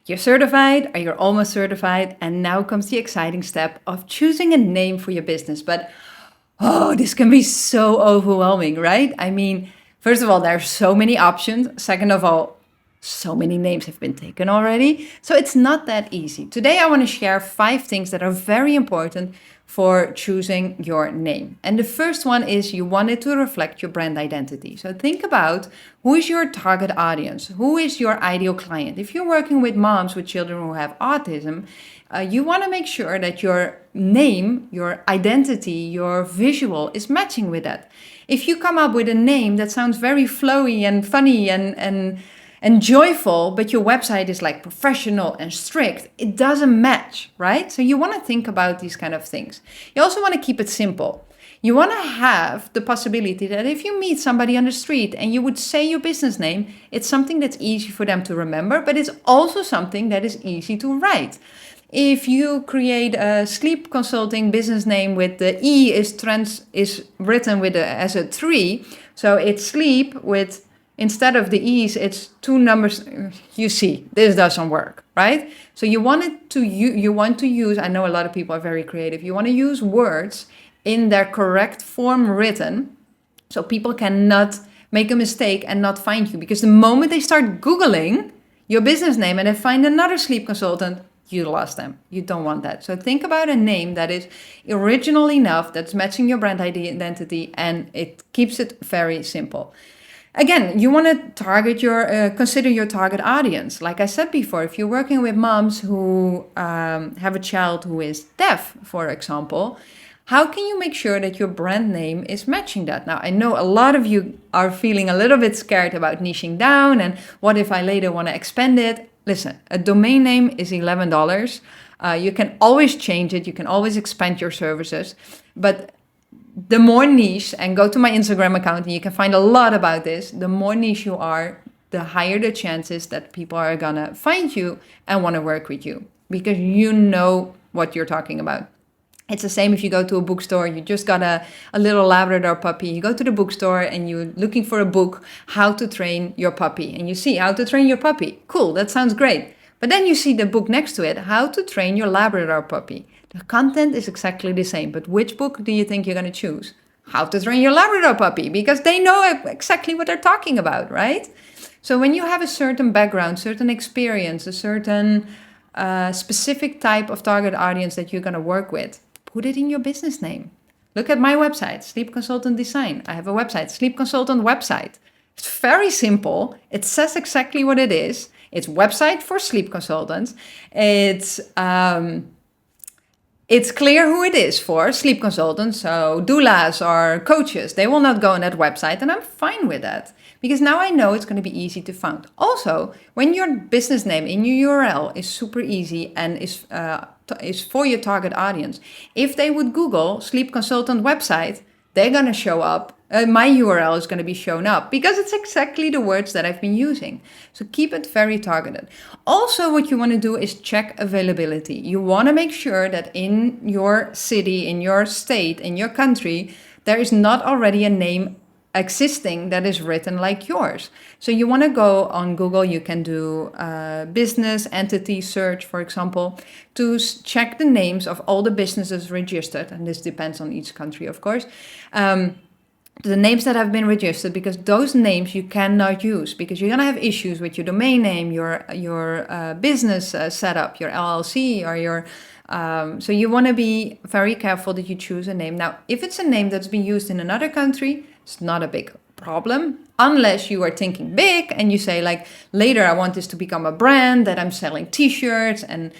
You're certified, or you're almost certified, and now comes the exciting step of choosing a name for your business. But oh, this can be so overwhelming, right? I mean, first of all, there are so many options. Second of all, so many names have been taken already. So it's not that easy. Today, I want to share 5 things that are very important for choosing your name. And the first one is you want it to reflect your brand identity. So think about who is your target audience? Who is your ideal client? If you're working with moms with children who have autism, you want to make sure that your name, your identity, your visual is matching with that. If you come up with a name that sounds very flowy and funny and joyful, but your website is like professional and strict, it doesn't match, right? So you want to think about these kind of things. You also want to keep it simple. You want to have the possibility that if you meet somebody on the street and you would say your business name, it's something that's easy for them to remember, but it's also something that is easy to write. If you create a sleep consulting business name with the E is written with as a 3, so it's sleep with, instead of the E's, it's 2 numbers. You see, this doesn't work, right? So you want to use, I know a lot of people are very creative. You want to use words in their correct form written so people cannot make a mistake and not find you. Because the moment they start Googling your business name and they find another sleep consultant, you lost them. You don't want that. So think about a name that is original enough, that's matching your brand identity, and it keeps it very simple. Again, you want to target consider your target audience. Like I said before, if you're working with moms who have a child who is deaf, for example, how can you make sure that your brand name is matching that? Now, I know a lot of you are feeling a little bit scared about niching down, and what if I later want to expand it? Listen, a domain name is $11. You can always change it. You can always expand your services, but the more niche, and go to my Instagram account and you can find a lot about this, the more niche you are, the higher the chances that people are gonna find you and want to work with you because you know what you're talking about. It's the same if you go to a bookstore, you just got a little Labrador puppy. You go to the bookstore and you're looking for a book, how to train your puppy. And you see how to train your puppy. Cool, that sounds great. But then you see the book next to it, how to train your Labrador puppy. The content is exactly the same, but which book do you think you're going to choose? How to train your Labrador puppy, because they know exactly what they're talking about, right? So when you have a certain background, certain experience, a certain specific type of target audience that you're going to work with, put it in your business name. Look at my website, Sleep Consultant Design. I have a website, Sleep Consultant website. It's very simple. It says exactly what it is. It's website for sleep consultants. It's clear who it is for, sleep consultants, so doulas or coaches. They will not go on that website, and I'm fine with that because now I know it's going to be easy to find. Also, when your business name in your URL is super easy and is for your target audience, if they would Google sleep consultant website, they're going to show up. My URL is going to be shown up because it's exactly the words that I've been using. So keep it very targeted. Also, what you want to do is check availability. You want to make sure that in your city, in your state, in your country, there is not already a name existing that is written like yours. So you want to go on Google, you can do business entity search, for example, to check the names of all the businesses registered. And this depends on each country, of course. The names that have been registered, because those names you cannot use because you're going to have issues with your domain name, your business setup, your LLC or your... so you want to be very careful that you choose a name. Now, if it's a name that's been used in another country, it's not a big problem, unless you are thinking big and you say like, later I want this to become a brand that I'm selling t-shirts and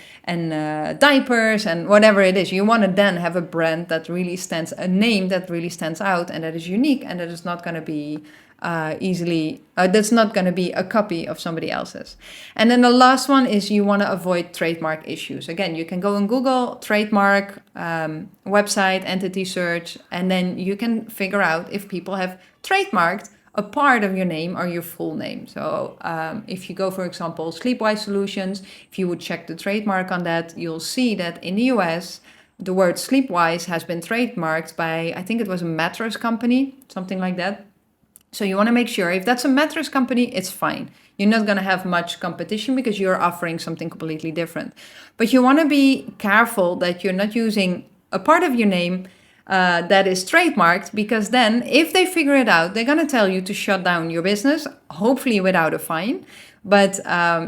diapers and whatever it is. You want to then have a brand that really stands, a name that really stands out and that is unique and that is not going to be that's not going to be a copy of somebody else's. And then the last one is you want to avoid trademark issues. Again, you can go on Google, trademark, website, entity search, and then you can figure out if people have trademarked a part of your name or your full name. So if you go, for example, Sleepwise Solutions, if you would check the trademark on that, you'll see that in the US, the word Sleepwise has been trademarked by, I think it was a mattress company, something like that. So you want to make sure if that's a mattress company, it's fine. You're not going to have much competition because you're offering something completely different. But you want to be careful that you're not using a part of your name that is trademarked, because then if they figure it out, they're going to tell you to shut down your business, hopefully without a fine. But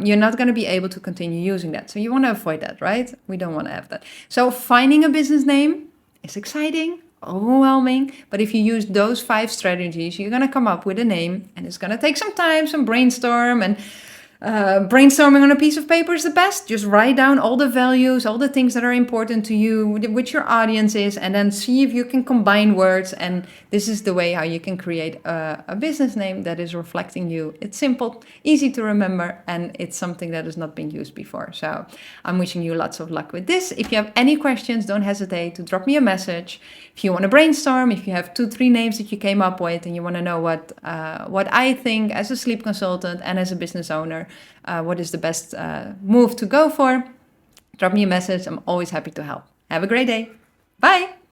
you're not going to be able to continue using that. So you want to avoid that, right? We don't want to have that. So finding a business name is exciting, overwhelming, but if you use those 5 strategies, you're going to come up with a name, and it's going to take some time, some brainstorm, and brainstorming on a piece of paper is the best. Just write down all the values, all the things that are important to you, which your audience is, and then see if you can combine words. And this is the way how you can create a business name that is reflecting you. It's simple, easy to remember, and it's something that has not been used before. So I'm wishing you lots of luck with this. If you have any questions, don't hesitate to drop me a message. If you want to brainstorm, if you have 2-3 names that you came up with and you want to know what I think as a sleep consultant and as a business owner, what is the best move to go for, drop me a message. I'm always happy to help. Have a great day. Bye.